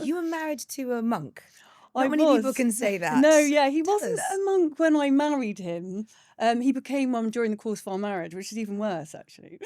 You were married to a monk. I Not many people was. can say that. No, yeah, he Tell wasn't us. a monk when I married him. He became one during the course of our marriage, which is even worse, actually.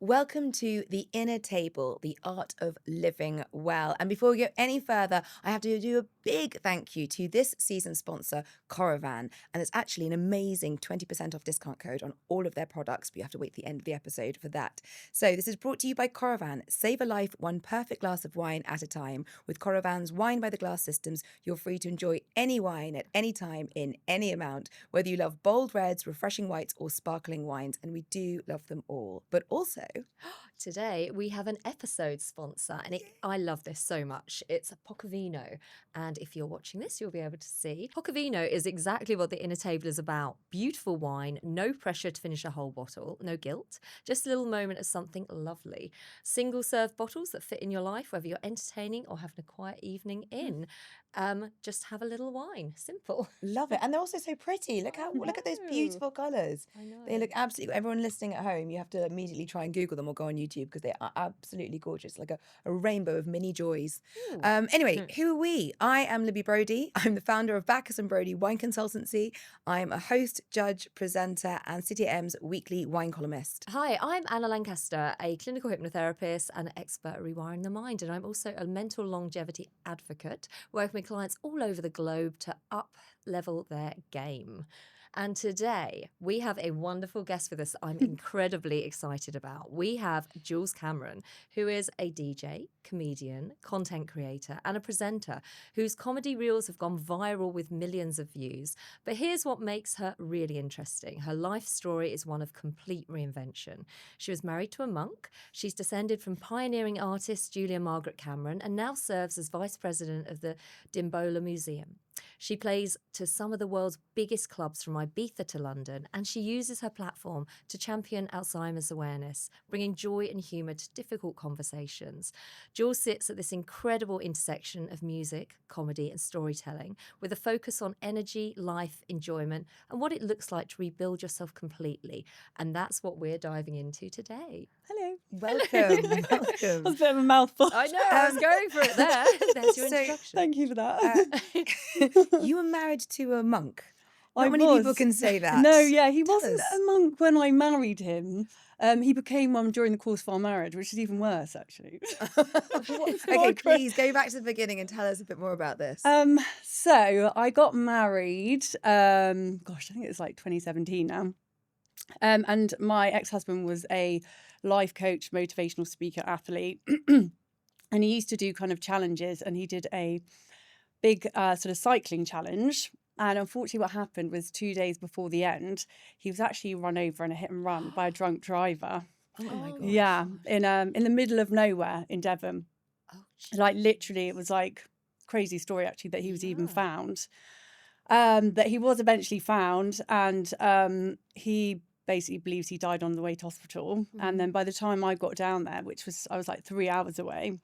Welcome to The Inner Table, the art of living well. And before we go any further, I have to do a big thank you to this season's sponsor, Coravan. And it's actually an amazing 20% off discount code on all of their products, but you have to wait to the end of the episode for that. So this is brought to you by Coravan. Save a life one perfect glass of wine at a time. With Coravan's wine by the glass systems, you're free to enjoy any wine at any time in any amount, whether you love bold reds, refreshing whites, or sparkling wines. And we do love them all. But also, Today we have an episode sponsor, and I love this so much. It's Poccovino, and if you're watching this, you'll be able to see. Poccovino is exactly what the Inner Table is about. Beautiful wine, no pressure to finish a whole bottle, no guilt, just a little moment of something lovely. Single-serve bottles that fit in your life, whether you're entertaining or having a quiet evening in. Just have a little wine. Simple. love it. And they're also so pretty. Look at those know. beautiful colours. I know. They look absolutely, everyone listening at home, you have to immediately try and Google them or go on YouTube because they are absolutely gorgeous, like a rainbow of mini joys. Anyway, who are we? I am Libby Brody. I'm the founder of Bacchus and Brody Wine Consultancy. I'm a host, judge, presenter, and City M's weekly wine columnist. Hi, I'm Anna Lancaster, a clinical hypnotherapist and an expert at rewiring the mind, and I'm also a mental longevity advocate, working with clients all over the globe to up-level their game. And today we have a wonderful guest with us I'm incredibly excited about. We have Jules Cameron, who is a DJ, comedian, content creator, and a presenter whose comedy reels have gone viral with millions of views. But here's what makes her really interesting. Her life story is one of complete reinvention. She was married to a monk. She's descended from pioneering artist Julia Margaret Cameron and now serves as vice president of the Dimbola Museum. She plays to some of the world's biggest clubs from Ibiza to London, and she uses her platform to champion Alzheimer's awareness, bringing joy and humour to difficult conversations. Jules sits at this incredible intersection of music, comedy and storytelling, with a focus on energy, life, enjoyment, and what it looks like to rebuild yourself completely. And that's what we're diving into today. Hello. Welcome. That was a bit of a mouthful. I know, I was going for it there. There's your So, introduction. Thank you for that. You were married to a monk. I Not many people was. can say that. No, yeah, he Tell wasn't us. a monk when I married him. He became one during the course of our marriage, which is even worse, actually. Okay, please go back to the beginning and tell us a bit more about this. So I got married, I think it was like 2017 now. And my ex-husband was a life coach, motivational speaker, athlete. And he used to do kind of challenges, and he did a big sort of cycling challenge. And unfortunately what happened was 2 days before the end, he was actually run over in a hit and run by a drunk driver. Oh my gosh. Yeah, in the middle of nowhere in Devon. Oh, Like literally, it was like crazy story actually that he was even Yeah. found. That he was eventually found, and he basically believes he died on the way to hospital. And then by the time I got down there, I was like 3 hours away,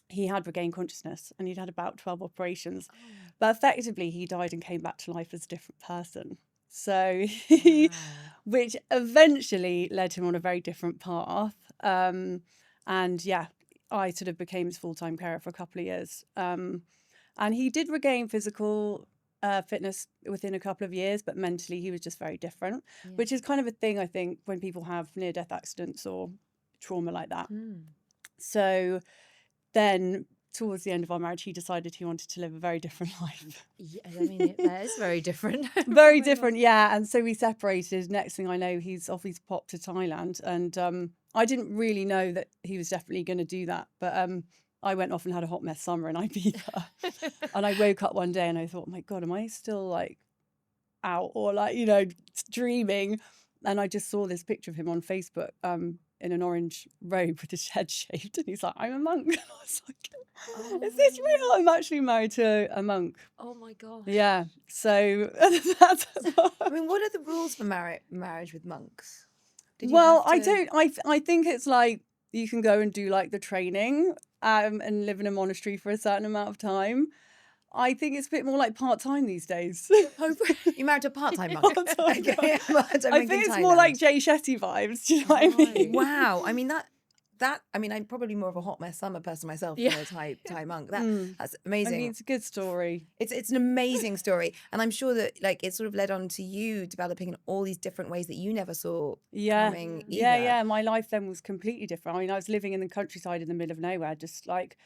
he had regained consciousness and he'd had about 12 operations. But effectively, he died and came back to life as a different person. So, which eventually led him on a very different path. And yeah, I sort of became his full-time carer for a couple of years. And he did regain physical fitness within a couple of years, but mentally he was just very different, which is kind of a thing, I think, when people have near-death accidents or trauma like that. So then towards the end of our marriage, he decided he wanted to live a very different life. Yeah, I mean, that is very different. Very different, yeah. And so we separated. Next thing I know, he's popped to Thailand. And I didn't really know that he was definitely going to do that. But I went off and had a hot mess summer in Ibiza. And I woke up one day and I thought, oh my God, am I still like out or like, dreaming? And I just saw this picture of him on Facebook in an orange robe with his head shaved. And he's like, I'm a monk. And I was like, is this real? I'm actually married to a monk. Oh my gosh. Yeah. So that's... I mean, what are the rules for marriage with monks? Did you Well, have to... I think it's like you can go and do like the training and live in a monastery for a certain amount of time. I think it's a bit more like part-time these days. Oh, you married to a part-time monk? Part-time Okay, monk. part-time I monk think in it's more Thailand. like Jay Shetty vibes. Do you know what I mean? Wow. I mean, that, I mean, I'm probably more of a hot mess summer person myself Yeah. than a Thai monk. Mm. That's I amazing. mean, it's a good story. It's an amazing story, and I'm sure that like it sort of led on to you developing in all these different ways that you never saw Yeah. coming Yeah, either. yeah. My life then was completely different. I mean, I was living in the countryside in the middle of nowhere, just like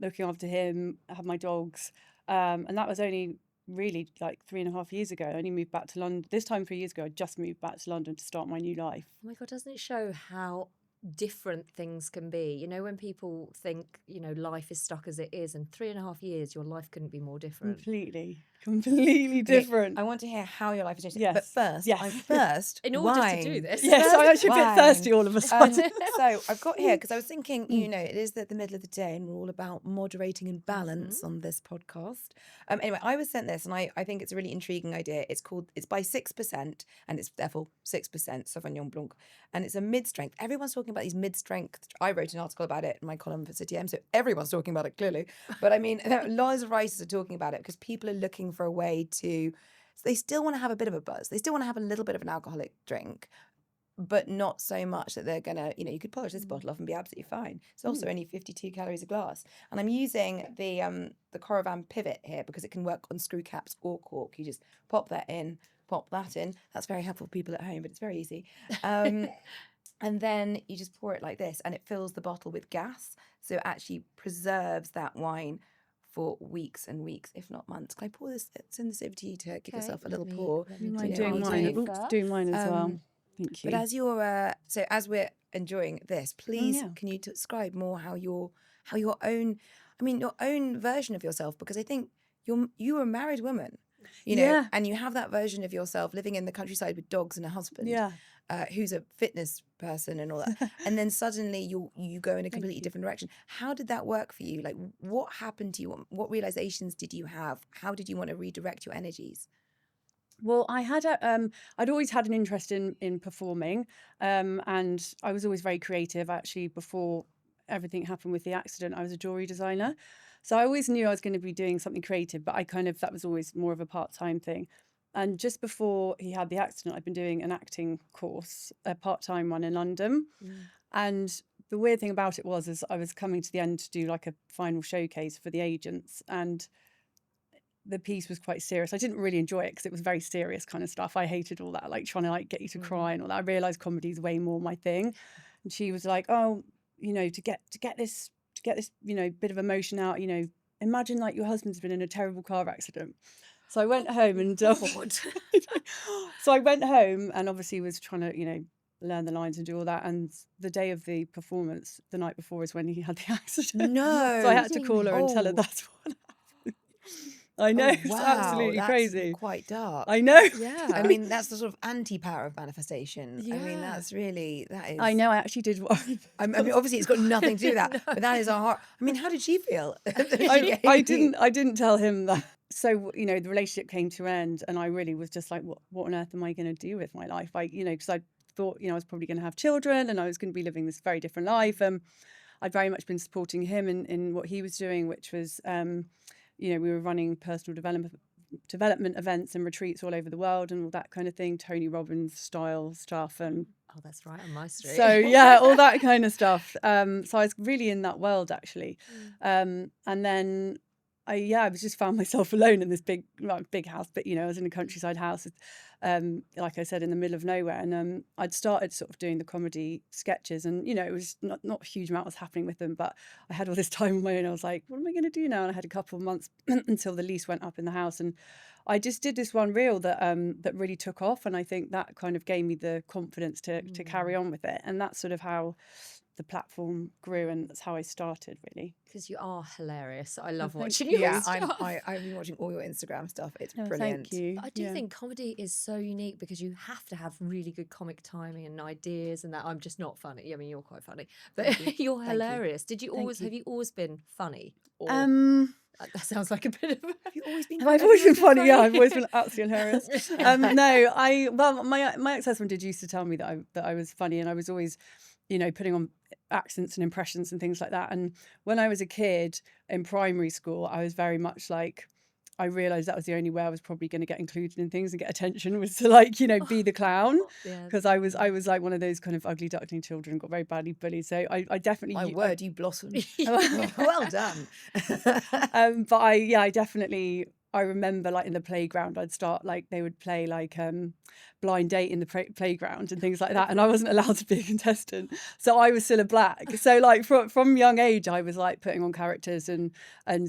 looking after him, have my dogs. And that was only really like 3.5 years ago. I only moved back to London. This time 3 years ago, I just moved back to London to start my new life. Oh my God, doesn't it show how different things can be? You know, when people think, you know, life is stuck as it is, and 3.5 years, your life couldn't be more different. Completely Okay, different. I want to hear how your life has changed. Yes. But first, Yes. In order to do wine. this. Yes, I'm actually a bit Wine. thirsty all of a sudden. So I've got here because I was thinking, you know, it is at the middle of the day and we're all about moderating and balance on this podcast. Anyway, I was sent this and I think it's a really intriguing idea. It's by 6% and it's therefore 6% Sauvignon Blanc. And it's a mid-strength. Everyone's talking about these mid-strength. I wrote an article about it in my column for CTM, so everyone's talking about it clearly. But I mean, lots of writers are talking about it because people are looking for a way to, they still want to have a bit of a buzz. They still want to have a little bit of an alcoholic drink, but not so much that they're gonna, you know, you could polish this bottle off and be absolutely fine. It's also only 52 calories a glass. And I'm using the Corovan pivot here because it can work on screw caps or cork. You just pop that in, pop that in. That's very helpful for people at home, but it's very easy. And then you just pour it like this and it fills the bottle with gas. So it actually preserves that wine for weeks and weeks, if not months. Can I pour this, send this over to you to give yourself a little pour? Let me You do mind it. doing I'll mine? do it Oops, first. doing mine as well. Thank you. But as you're as we're enjoying this, please yeah. can you describe more how your own, I mean your own version of yourself, because I think you were a married woman, you know, Yeah. and you have that version of yourself living in the countryside with dogs and a husband, Yeah. who's a fitness person and all that, and then suddenly you go in a completely you. different direction. How did that work for you? Like, what happened to you? What realizations did you have? How did you want to redirect your energies? Well, I had I'd always had an interest in performing, and I was always very creative. Actually, before everything happened with the accident, I was a jewelry designer, so I always knew I was going to be doing something creative. But that was always more of a part-time thing. And just before he had the accident, I'd been doing an acting course, a part-time one in London, and the weird thing about it is I was coming to the end to do like a final showcase for the agents, and the piece was quite serious. I didn't really enjoy it because it was very serious kind of stuff. I hated all that, like trying to like get you to cry and all that. I realised comedy is way more my thing. And she was like, "Oh, you know, to get this, you know, bit of emotion out, you know, imagine like your husband's been in a terrible car accident." So I went home and so I went home and obviously was trying to, you know, learn the lines and do all that. And the day of the performance, the night before, is when he had the accident. No. So I had to call her and tell her Oh. that's what happened. I know, it's absolutely that's crazy. quite dark. I know. Yeah. I mean, that's the sort of anti-power of manifestation. I mean, Yeah. that is. I know. I actually did. I mean, obviously, it's got nothing to do with that, but that is a hard. I mean, how did she feel? I didn't tell him that. So, you know, the relationship came to an end, and I really was just like, what on earth am I going to do with my life? You know, because I thought, you know, I was probably going to have children, and I was going to be living this very different life. I'd very much been supporting him in what he was doing, which was, you know, we were running personal development events and retreats all over the world and all that kind of thing, Tony Robbins style stuff. And Oh, that's right on my street. so, yeah, all that kind of stuff. So I was really in that world, actually. And then I was just found myself alone in this big house, but, you know, I was in a countryside house, like I said, in the middle of nowhere. And I'd started sort of doing the comedy sketches, and, you know, it was not a huge amount was happening with them, but I had all this time on my own. I was like, what am I going to do now? And I had a couple of months until the lease went up in the house, and I just did this one reel that really took off, and I think that kind of gave me the confidence to carry on with it, and that's sort of how the platform grew, and that's how I started, really. Because you are hilarious. I love thank watching you. your Yeah, stuff. I've been watching all your Instagram stuff. It's Oh, brilliant. thank you. But I do Yeah. think comedy is so unique because you have to have really good comic timing and ideas, and that I'm just not funny. I mean, you're quite funny, but you're Thank you. hilarious. Did you Thank always you. have you always been funny? Or that sounds like a bit of. Have you always been? Have I always been funny? Yeah, I've always been absolutely hilarious. No, my ex-husband did used to tell me that I was funny, and I was always, you know, putting on accents and impressions and things like that. And when I was a kid in primary school, I was very much like, I realised that was the only way I was probably going to get included in things and get attention, was to like, you know, be the clown. Yeah. Because I was like one of those kind of ugly duckling children, got very badly bullied. So I definitely My word, you blossomed. Well done. but I definitely, I remember like in the playground, I'd start like, they would play like blind date in the playground and things like that. And I wasn't allowed to be a contestant. So I was still a black. So like from young age, I was like putting on characters and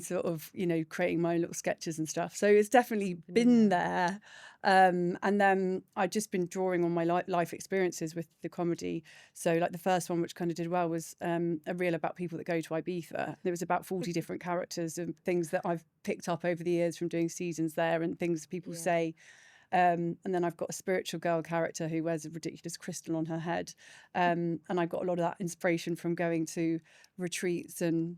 sort of, you know, creating my own little sketches and stuff. So it's definitely been there. And then I've just been drawing on my life experiences with the comedy. So like the first one, which kind of did well, was a reel about people that go to Ibiza. There was about 40 different characters and things that I've picked up over the years from doing seasons there, and things people say. And then I've got a spiritual girl character who wears a ridiculous crystal on her head. And I got a lot of that inspiration from going to retreats and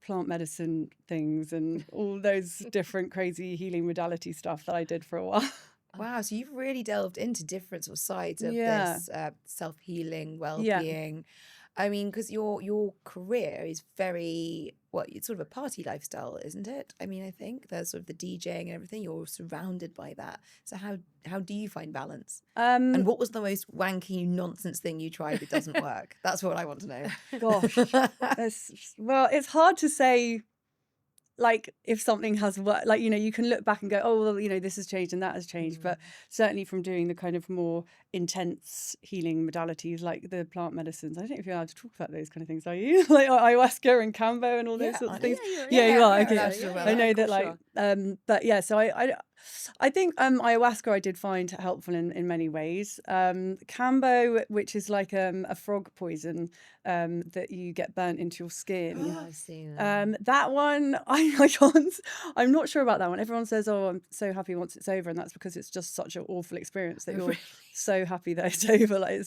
plant medicine things and all those different crazy healing modality stuff that I did for a while. Wow, so you've really delved into different sort of sides of Yeah. this self-healing, Yeah. well-being. I mean, because your career is very, it's sort of a party lifestyle, isn't it? I mean, I think there's sort of the DJing and everything. You're surrounded by that. So how do you find balance? And what was the most wanky nonsense thing you tried that doesn't work? That's what I want to know. Gosh, well, it's hard to say. Like if something has worked, like, you know, you can look back and go, oh, well, you know, this has changed and that has changed. But certainly from doing the kind of more intense healing modalities like the plant medicines, I don't know if you're allowed to talk about those kind of things, are you? Like ayahuasca and Cambo and all those sorts of things. Yeah, you are. yeah, Okay. yeah, I know yeah, that, like, sure. but yeah, so I think ayahuasca I did find helpful in many ways. Cambo, which is like a frog poison that you get burnt into your skin. Yeah, I've seen that. That one, I can't, I'm not sure about that one. Everyone says, oh, I'm so happy once it's over. And that's because it's just such an awful experience that you're so happy that it's over. Like,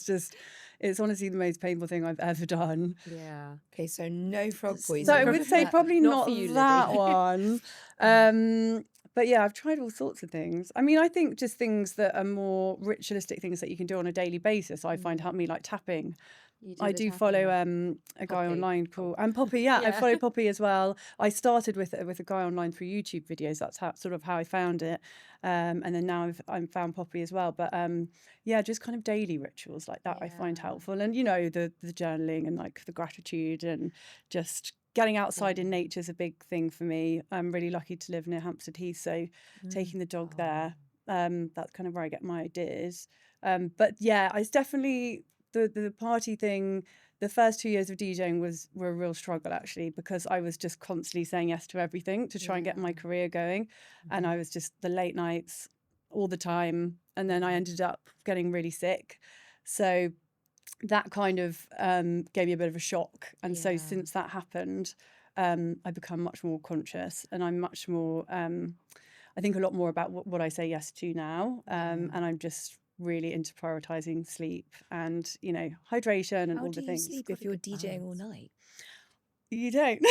it's honestly the most painful thing I've ever done. Yeah. Okay, so no frog poison. So I would say probably Not not for you, that Liddy. one. But yeah, I've tried all sorts of things. I mean, I think just things that are more ritualistic things that you can do on a daily basis, I find help me, like tapping. I do follow a guy Poppy. online called Poppy. Yeah, I follow Poppy as well. I started with a guy online through YouTube videos. That's how I found it, and then now I've found Poppy as well. But yeah, just kind of daily rituals like that I find helpful, and you know the journaling and like the gratitude and just getting outside in nature is a big thing for me. I'm really lucky to live near Hampstead Heath, so taking the dog there, that's kind of where I get my ideas. But yeah, it's definitely. The party thing, the first 2 years of DJing were a real struggle, actually, because I was just constantly saying yes to everything to try and get my career going. And I was just the late nights all the time. And then I ended up getting really sick. So that kind of gave me a bit of a shock. And so since that happened, I become much more conscious, and I'm much more, I think a lot more about what I say yes to now. And I'm just really into prioritizing sleep and, you know, hydration and all the things. How do you sleep if you're DJing all night? You don't.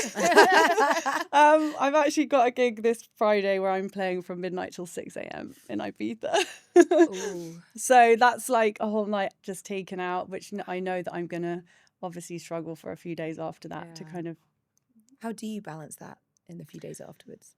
I've actually got a gig this Friday where I'm playing from midnight till 6 a.m. in Ibiza. So that's like a whole night just taken out, which I know that I'm going to obviously struggle for a few days after that to kind of... How do you balance that in the few days afterwards?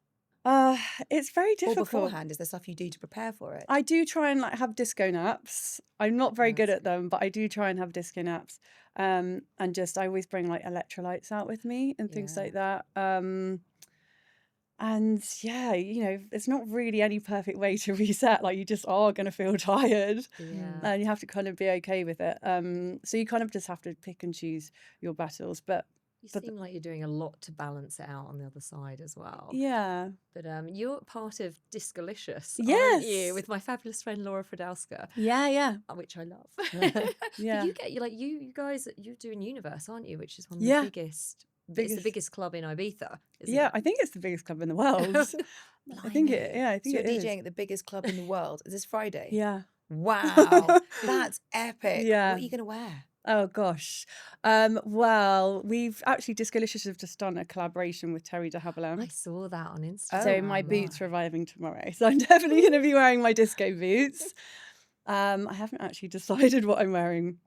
It's very Or difficult. beforehand, is there stuff you do to prepare for it? I do try and like have disco naps. I'm not very good at them, but I do try and have disco naps. And just I always bring like electrolytes out with me and things like that. And yeah, you know, it's not really any perfect way to reset. Like you just are going to feel tired, and you have to kind of be okay with it. So you kind of just have to pick and choose your battles. But You seem like you're doing a lot to balance it out on the other side as well. yeah, But you're part of Discolicious, Yes. aren't you? With my fabulous friend Laura Fradowska, yeah. which I love. Yeah. But you get you guys, you're doing Universe, aren't you? Which is one of the Yeah. biggest. It's the biggest club in Ibiza. Isn't Yeah, it? I think it's the biggest club in the world. I think it. Yeah, I So think you're it is. DJing at the biggest club in the world. Is this Friday? Yeah. Wow, that's epic. Yeah. What are you going to wear? Oh gosh. Well, we've actually Discolicious have just done a collaboration with Terry de I Havilland. saw that on Instagram. So my boots are arriving tomorrow. So I'm definitely going to be wearing my disco boots. I haven't actually decided what I'm wearing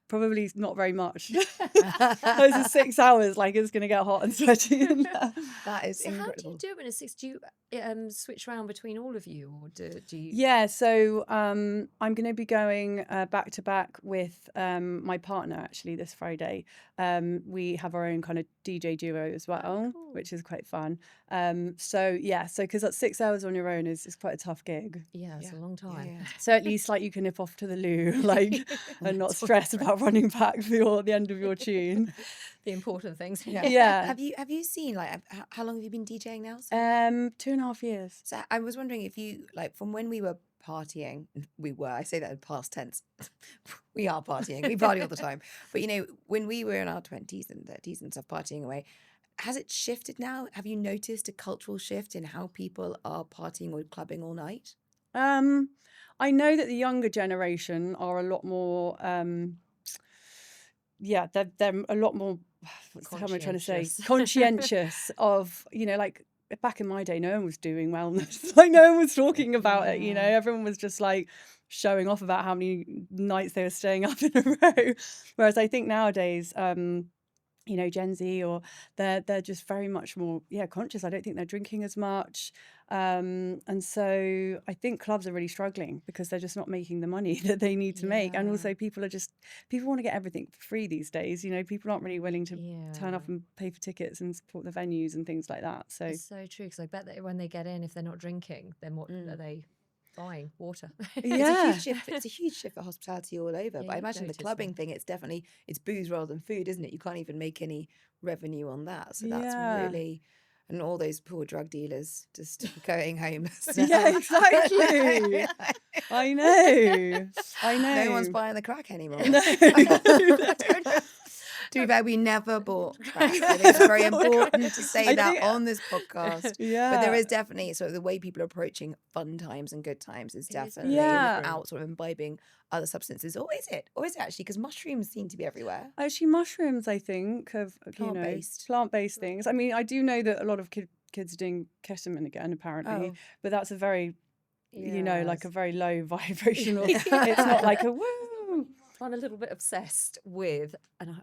Probably not very much. Those are 6 hours, like it's going to get hot and sweaty in there. That is So how do you incredible. do it in a 6? Do you switch around between all of you, or do you? Yeah, so I'm going to be going back to back with my partner actually this Friday. We have our own kind of DJ duo as well, cool. which is quite fun. So because that's 6 hours on your own is quite a tough gig. Yeah, it's a long time. Yeah. So at least like you can nip off to the loo, like, and not stress about running back for the end of your tune. The important things. Yeah. Yeah. Have you seen, like, how long have you been DJing now? 2.5 years. So I was wondering if you, like, from when we were partying, I say that in past tense. We are partying. We party all the time. But, you know, when we were in our 20s and 30s and stuff partying away, has it shifted now? Have you noticed a cultural shift in how people are partying or clubbing all night? I know that the younger generation are a lot more they're a lot more, how am I trying to say, conscientious of, you know, like back in my day, no one was doing wellness. Like no one was talking about it, you know, everyone was just like showing off about how many nights they were staying up in a row. Whereas I think nowadays, you know, Gen Z, or they're just very much more conscious. I don't think they're drinking as much, and so I think clubs are really struggling because they're just not making the money that they need to make. And also people want to get everything for free these days. You know, people aren't really willing to turn up and pay for tickets and support the venues and things like that. So It's so true, because I bet that when they get in, if they're not drinking, then what are they buying? Water. It's a huge shift for hospitality all over. Yeah, But I you've imagine the noticed clubbing that. thing, it's booze rather than food, isn't it? You can't even make any revenue on that. So that's Yeah. really, and all those poor drug dealers just going home. Yeah, exactly. I know. No one's buying the crack anymore. No. To be fair, we never bought crack. I think it's very important to say I that think- on this podcast. Yeah. But there is definitely sort of the way people are approaching fun times and good times is It is definitely Yeah. without sort of imbibing other substances. Or is it? Or is it actually? Because mushrooms seem to be everywhere. Actually, mushrooms, I think, have Plant-based. plant-based things. I mean, I do know that a lot of kids are doing ketamine again, apparently, Oh. but that's a very, you know, like Yes. a very low vibrational. It's not like a woo. I'm a little bit obsessed with, and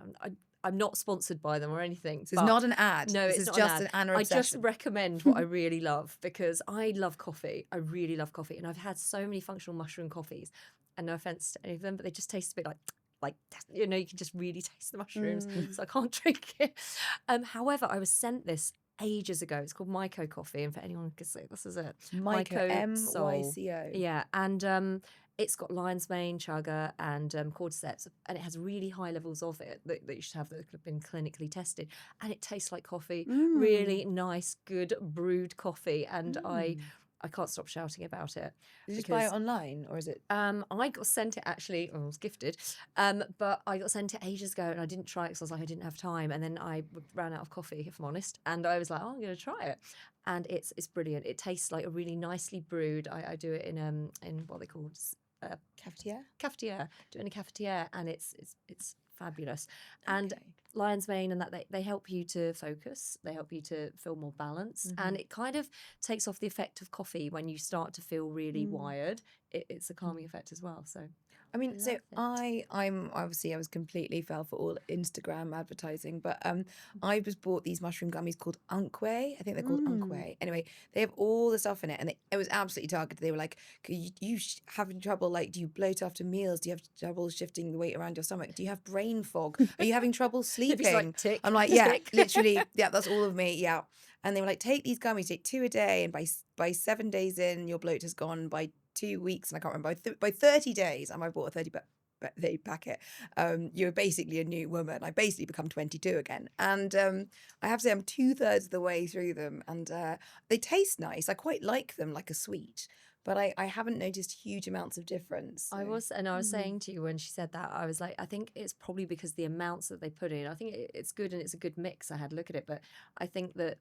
I'm not sponsored by them or anything. So it's not an ad. No, This it's is not just an an ad. Anna I just obsession. recommend what I really love, because I love coffee. I really love coffee, and I've had so many functional mushroom coffees. And no offense to any of them, but they just taste a bit like you know, you can just really taste the mushrooms. So I can't drink it. However, I was sent this ages ago. It's called Myco coffee, and for anyone who can say this is it, Myco, Soul. MYCO. Yeah, and it's got lion's mane, chaga, and cordyceps, and it has really high levels of it that you should have that have been clinically tested, and it tastes like coffee. Really nice, good brewed coffee, and I can't stop shouting about it. Did you just buy it online, or is it? I got sent it actually. I was gifted, but I got sent it ages ago, and I didn't try it because I was like, I didn't have time, and then I ran out of coffee, if I'm honest, and I was like, oh, I'm going to try it, and it's brilliant. It tastes like a really nicely brewed. I do it in what they call Cafetiere? cafetiere. Do it in a cafetiere, and it's fabulous. And lion's mane and that they help you to focus, they help you to feel more balanced, and it kind of takes off the effect of coffee when you start to feel really wired. It's a calming effect as well. So I mean, so love it. I'm obviously I was completely fell for all Instagram advertising, but I just bought these mushroom gummies called Unkway. I think they're called Unkway. Anyway, they have all the stuff in it, and it was absolutely targeted. They were like, you having trouble? Like, do you bloat after meals? Do you have trouble shifting the weight around your stomach? Do you have brain fog? Are you having trouble sleeping? like, tick, I'm like, yeah, tick. literally, yeah, that's all of me, yeah. And they were like, take these gummies, take 2 a day, and by 7 days in, your bloat has gone. By 2 weeks, and I can't remember, by 30 days, and I bought a 30 packet, you're basically a new woman. I basically become 22 again. And I have to say I'm 2/3 of the way through them, and they taste nice. I quite like them, like a sweet, but I haven't noticed huge amounts of difference. I so. was saying to you when she said that, I was like, I think it's probably because the amounts that they put in. I think it's good, and it's a good mix. I had a look at it, but I think that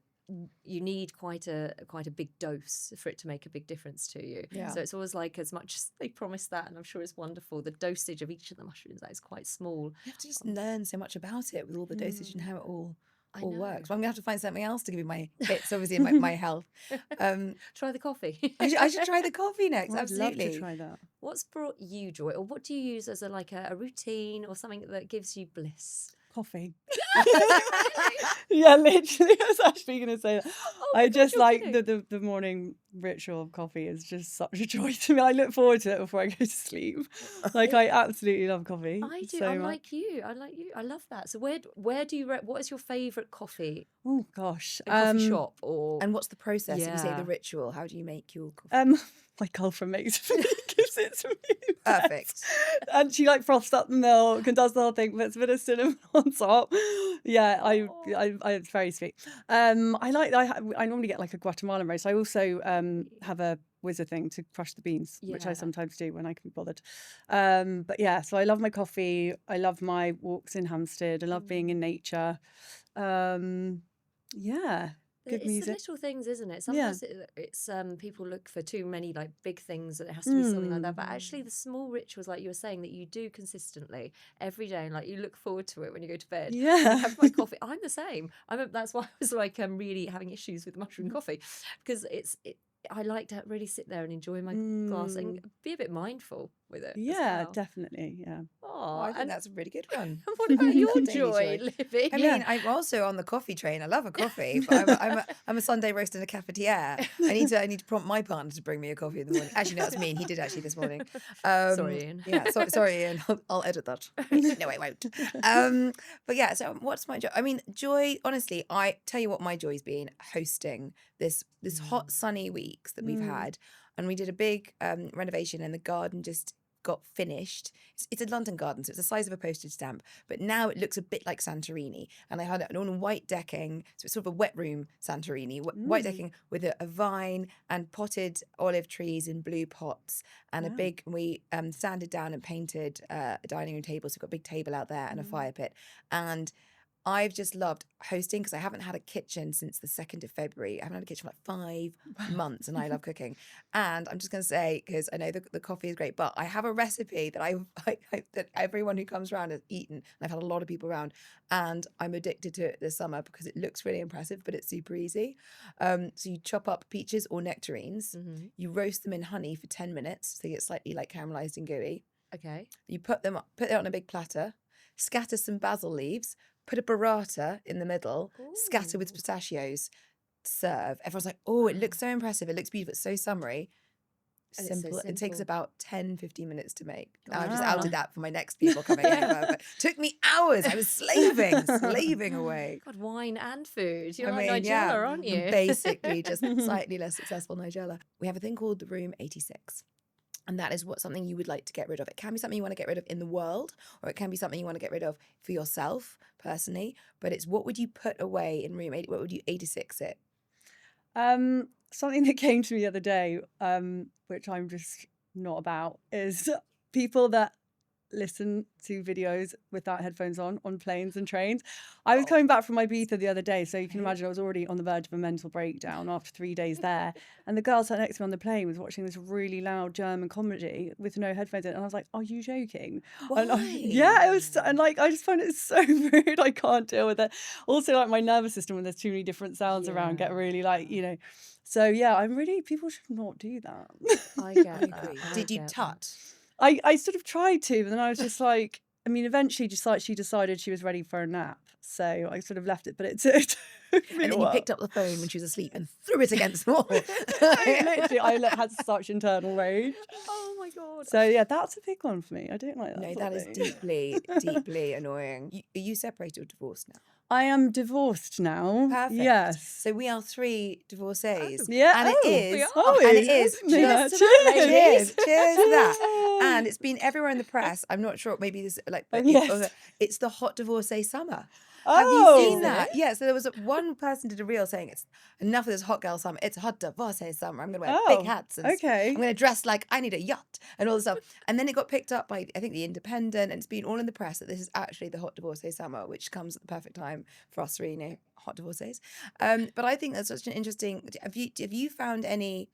you need quite a big dose for it to make a big difference to you. Yeah. So it's always like, as much as they promise that, and I'm sure it's wonderful, the dosage of each of the mushrooms that is quite small. You have to just learn so much about it with all the dosage and how it all I all know. works. Well, I'm gonna have to find something else to give me my hits, obviously, in my health. Try the coffee. I should try the coffee next. I'd love Absolutely. to try that. What's brought you joy, or what do you use as a routine or something that gives you bliss? Coffee. Really? Yeah, literally. I was actually going to say that. Oh I my God, just you're like kidding. the morning ritual of coffee is just such a joy to me. I look forward to it before I go to sleep. Like, I absolutely love coffee I do. so I'm much. like you. I like you. I love that. So where do you what is your favourite coffee? Oh gosh. A coffee shop or And what's the process? If you say the Yeah. ritual, how do you make your coffee? My girlfriend makes it for me, gives it to me. Perfect. And she like froths up the milk and does the whole thing, puts a bit of cinnamon on top. Yeah, I it's very sweet. I normally get like a Guatemalan roast. I also have a whizzer thing to crush the beans, which I Yeah. sometimes do when I can be bothered. But yeah, so I love my coffee. I love my walks in Hampstead. I love being in nature. Yeah, good It's music. the little things, isn't it? Yeah. Sometimes it's people look for too many like big things and it has to be something like that. But actually, the small rituals, like you were saying, that you do consistently every day, and like you look forward to it when you go to bed. Yeah. I have my coffee. I'm the same. That's why I was like really having issues with mushroom coffee, because I like to really sit there and enjoy my glass and be a bit mindful with it. Yeah, as well. definitee. Yeah. Oh, Oh, I think and that's a really good one. what about your Daily joy, joy. Livy? I mean, I'm also on the coffee train. I love a coffee, but I'm a Sunday roast in a cafetiere. I need to prompt my partner to bring me a coffee in the morning. Actually, no, that's me. He did actually this morning. Sorry, Ian. Yeah, sorry, Ian. I'll edit that. No, I won't. But yeah. So what's my joy? I mean, joy. Honestly, I tell you what, my joy's been hosting this hot sunny weeks that we've had, and we did a big renovation, and the garden just got finished. It's a London garden, so it's the size of a postage stamp, but now it looks a bit like Santorini. And I had it on white decking, so it's sort of a wet room Santorini, white decking with a vine and potted olive trees in blue pots, and a big, we sanded down and painted a dining room table, so we've got a big table out there and a fire pit. And I've just loved hosting because I haven't had a kitchen since the 2nd of February. I haven't had a kitchen for like 5 months, and I love cooking. And I'm just going to say, because I know the coffee is great, but I have a recipe that that everyone who comes around has eaten. And I've had a lot of people around, and I'm addicted to it this summer because it looks really impressive, but it's super easy. So you chop up peaches or nectarines, you roast them in honey for 10 minutes, so they get slightly like caramelized and gooey. Okay. You put it on a big platter, scatter some basil leaves, put a burrata in the middle, scatter with pistachios, serve. Everyone's like, oh, it looks so impressive. It looks beautiful. It's so summery. And it's so Simple. It takes simple. about 10-15 minutes to make. Now I've just Wow. outed that for my next people coming over. But took me hours. I was slaving away. God, wine and food. You're I like mean, Nigella, yeah, aren't you? I'm basically just slightly less successful Nigella. We have a thing called the Room 86. And that is something you would like to get rid of. It can be something you want to get rid of in the world, or it can be something you want to get rid of for yourself personally. But it's what would you put away in room 80? What would you 86 it? Something that came to me the other day, which I'm just not about, is people that listen to videos without headphones on planes and trains. I was coming back from Ibiza the other day, so you can imagine I was already on the verge of a mental breakdown after 3 days there. And the girl sat next to me on the plane was watching this really loud German comedy with no headphones in, and I was like, "Are you joking?" Why? Yeah, it was, and like I just find it so rude. I can't deal with it. Also, like my nervous system when there's too many different sounds around get really like. So yeah, people should not do that. I get I that. agree. I Did you get that. tut? I sort of tried to, but then I was just like, I mean, eventually just like she decided she was ready for a nap. So I sort of left it, but it took me And a then you while. picked up the phone when she was asleep and threw it against the wall. Literally, I had such internal rage. Oh my God. So yeah, that's a big one for me. I don't like that. No, sort that of is thing. deeply annoying. Are you separated or divorced now? I am divorced now. Perfect. Yes. So we are 3 divorcees. Yeah. And it is. we Oh, And it is. I didn't know that. Cheers to that, Cheers. ladies. Cheers to that. And it's been everywhere in the press. I'm not sure. Maybe this Yes. it's the hot divorcee summer. Oh, Have you seen Is that? it? Yeah. So there was one person did a reel saying it's enough of this hot girl summer. It's hot divorcee summer. I'm going to wear Oh, big hats and okay. I'm going to dress like I need a yacht and all this stuff. And then it got picked up by I think the Independent, and it's been all in the press that this is actually the hot divorcee summer, which comes at the perfect time for us, really, hot divorcees. But I think that's such an interesting. Have you found any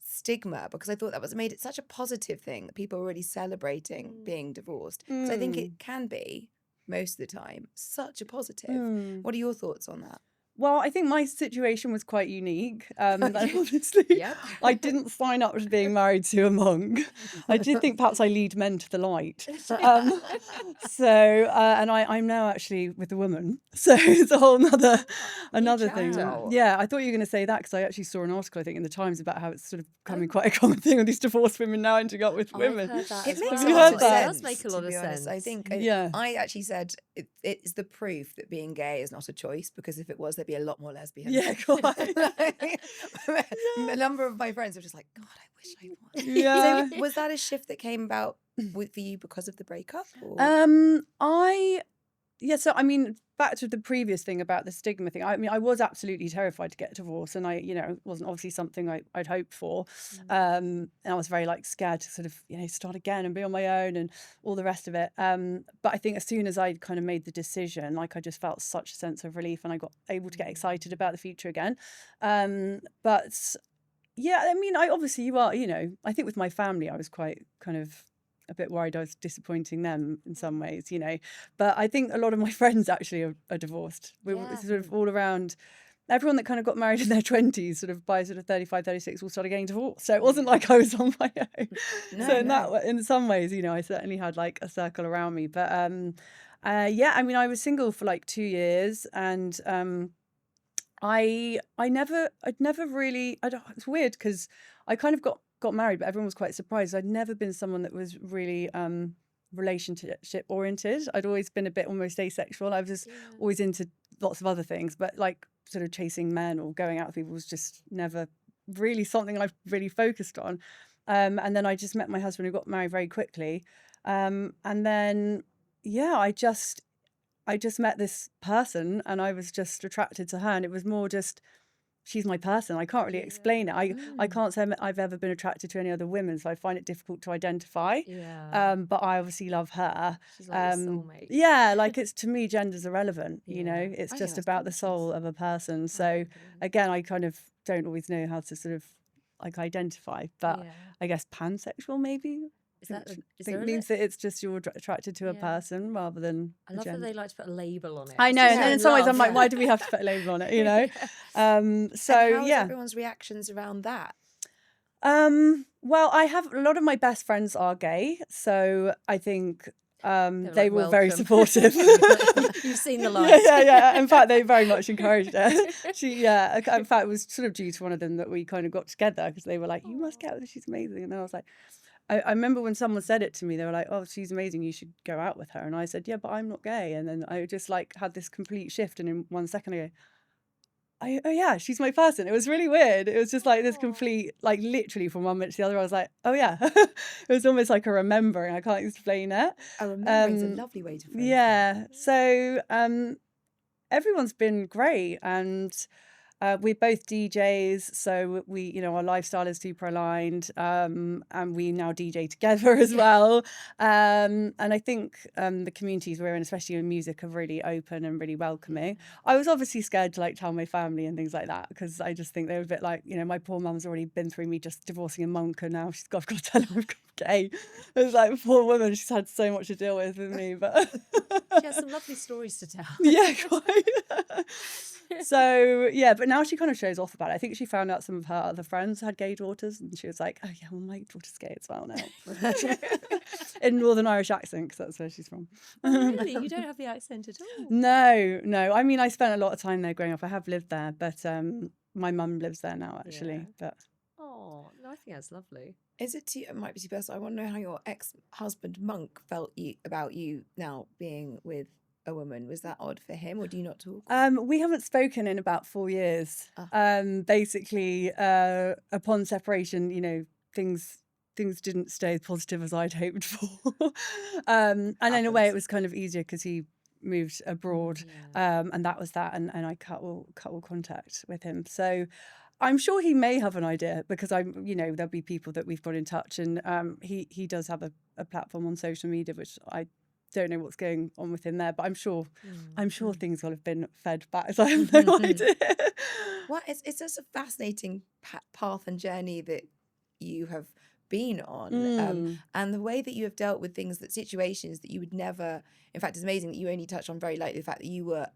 stigma, because I thought that made it such a positive thing that people were really celebrating being divorced, because I think it can be. most of the time, such a positive. Mm. What are your thoughts on that? Well, I think my situation was quite unique. Like, obviously, Yep. I didn't sign up to being married to a monk. I did think perhaps I lead men to the light. And I'm now actually with a woman. So it's a whole another thing. chapter. Yeah, I thought you were going to say that because I actually saw an article, I think, in the Times about how it's sort of becoming quite a common thing with these divorced women now ending up with women. I've heard that It as makes well. a lot of Have you heard that? It does sense. make a lot to of be honest. sense. I think Yeah. I actually said it's the proof that being gay is not a choice, because if it was, there'd be a lot more lesbians. Yeah, quite. A number of my friends were just like, God, I wish I was. Yeah. So was that a shift that came about for you because of the breakup? Or? So I mean, back to the previous thing about the stigma thing. I mean, I was absolutely terrified to get a divorce, and it wasn't obviously something I'd hoped for. And I was very scared to sort of start again and be on my own and all the rest of it. But I think as soon as I kind of made the decision, I just felt such a sense of relief, and I got able to get excited about the future again. But yeah, I mean, I think with my family, I was quite kind of a bit worried I was disappointing them in some ways, But I think a lot of my friends actually are divorced. We're sort of all around. Everyone that kind of got married in their 20s, sort of by sort of 35, 36, all started getting divorced. So it wasn't like I was on my own. In some ways, I certainly had a circle around me. But I mean, I was single for 2 years, and I'd never really. It's weird because I kind of got married, but everyone was quite surprised. I'd never been someone that was really relationship oriented. I'd always been a bit almost asexual. I was always into lots of other things, but sort of chasing men or going out with people was just never really something I've really focused on. And then I just met my husband, who got married very quickly. And then I just met this person, and I was just attracted to her, and it was more just, she's my person. I can't really explain it. I can't say I've ever been attracted to any other women, so I find it difficult to identify. Yeah. But I obviously love her. She's like your soulmate. Yeah, it's, to me, gender's irrelevant. Yeah. It's I think just that's about the gorgeous. soul of a person. So again, I kind of don't always know how to sort of identify, but I guess pansexual maybe. Is that means that it's just you're attracted to a person rather than I love that they like to put a label on it. I know, It's and just then in in some ways love. I'm like, why do we have to put a label on it? And So how was yeah. everyone's reactions around that? Well, I have a lot of my best friends are gay, so I think they were very "Welcome." supportive. You've seen the light. Yeah. In fact, they very much encouraged her. In fact, it was sort of due to one of them that we kind of got together, because they were like, you must get with her, she's amazing. And then I was like, I remember when someone said it to me, they were like, oh, she's amazing, you should go out with her. And I said, yeah, but I'm not gay. And then I just had this complete shift, and in 1 second I go, oh yeah, she's my person. It was really weird. It was just this complete, literally from 1 minute to the other, I was like, oh yeah. It was almost like a remembering. I can't explain it. A remembering's a lovely way to phrase it. Yeah. So everyone's been great, and we're both DJs, so we, our lifestyle is super aligned, and we now DJ together as well. And I think the communities we're in, especially in music, are really open and really welcoming. I was obviously scared to tell my family and things like that, because I just think they were a bit my poor mum's already been through me just divorcing a monk, and now I've got to tell her I'm gay. It was poor woman, she's had so much to deal with me, but She has some lovely stories to tell. yeah, quite. So yeah, but now she kind of shows off about it. I think she found out some of her other friends had gay daughters, and she was like, oh yeah, well, my daughter's gay as well now. In Northern Irish accent, because that's where she's from. Really? You don't have the accent at all? No. I mean, I spent a lot of time there growing up. I have lived there, but my mum lives there now, actually. But Oh, no, I think that's lovely. Is it it might be too personal. I want to know how your ex-husband Monk felt about you now being with a woman. Was that odd for him, or do you not talk? We haven't spoken in about 4 years. Basically, upon separation, things didn't stay as positive as I'd hoped for. And in a way, it was kind of easier because he moved abroad, and that was that. And I cut all contact with him. So I'm sure he may have an idea, because there'll be people that we've got in touch, and he does have a platform on social media, which I don't know what's going on with him there, but I'm sure things will have been fed back, so I have no idea. Well, it's just a fascinating path and journey that you have been on, and the way that you have dealt with situations that you would never. In fact, it's amazing that you only touched on very lightly the fact that you were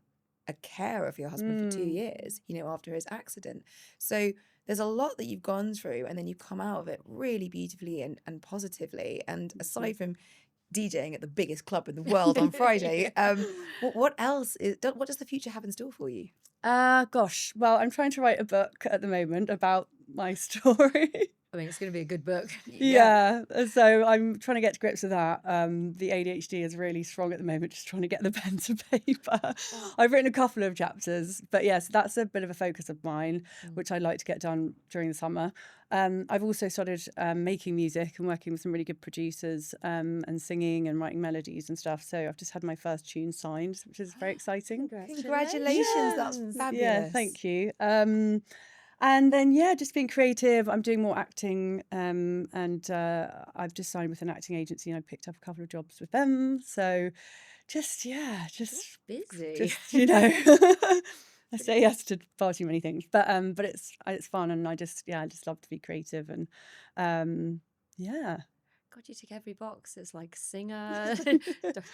a carer for your husband for 2 years, after his accident. So there's a lot that you've gone through, and then you come out of it really beautifully and positively. And aside from DJing at the biggest club in the world on Friday, what else what does the future have in store for you? Gosh, well, I'm trying to write a book at the moment about my story. I mean, it's going to be a good book. Yeah, so I'm trying to get to grips with that. The ADHD is really strong at the moment, just trying to get the pen to paper. I've written a couple of chapters, but yes, that's a bit of a focus of mine, which I'd like to get done during the summer. I've also started making music and working with some really good producers and singing and writing melodies and stuff. So I've just had my first tune signed, which is very exciting. Congratulations. That's fabulous. Yeah, thank you. And then, just being creative. I'm doing more acting, and I've just signed with an acting agency, and I picked up a couple of jobs with them. So, just busy. I say yes to far too many things, but it's fun, and I just love to be creative, and God, you tick every box. It's like singer. Do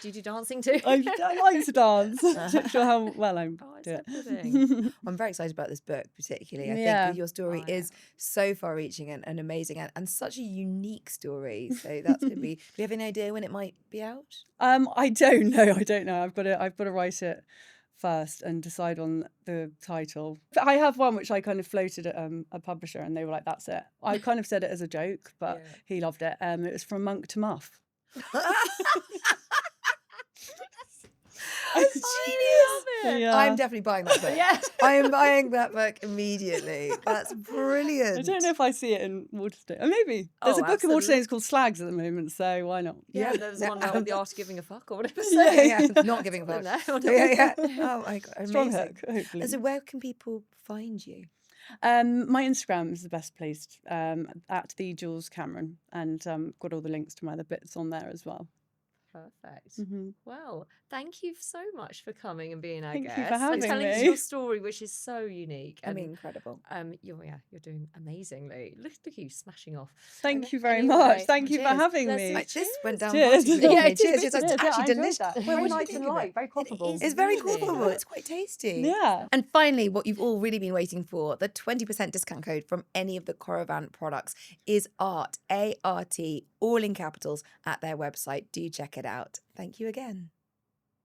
you do dancing too? I like to dance. Not sure how well I'm do it. I'm very excited about this book, particularly. I think Yeah. that your story is so far-reaching and amazing, and such a unique story. So that's going to be. Do you have any idea when it might be out? I don't know. I've got to write it first and decide on the title. But I have one which I kind of floated at a publisher, and they were like, "That's it." I kind of said it as a joke, but he loved it. It was From Monk to Muff. That's genius. Yeah. I'm definitely buying that book. Yes. I am buying that book immediately. That's brilliant. I don't know if I see it in Waterstones. Maybe. There's a book in Waterstones called Slags at the moment, so why not? Yeah, there's one about the art of giving a fuck or whatever. Not giving a fuck. No, Oh my God, amazing. Strong hook, hopefully. And so where can people find you? My Instagram is the best place, at the Jules Cameron, and got all the links to my other bits on there as well. Perfect. Well, thank you so much for coming and being our Thank guest you for having and telling us me. your story, which is so unique. I mean, incredible. You're doing amazingly. Look at you smashing off. Thank you very much. Thank you for having me. This went down. Cheers. beautifully. Yeah, Cheers. cheers. That's Yeah, I actually enjoyed delicious. that. Well, Very what do you nice think and of light, it? very quaffable. is It's very really. quaffable. It's quite tasty. Yeah. And finally, what you've all really been waiting for, the 20% discount code from any of the Corovan products is ART, ART, all in capitals, at their website. Do check it out. Thank you again.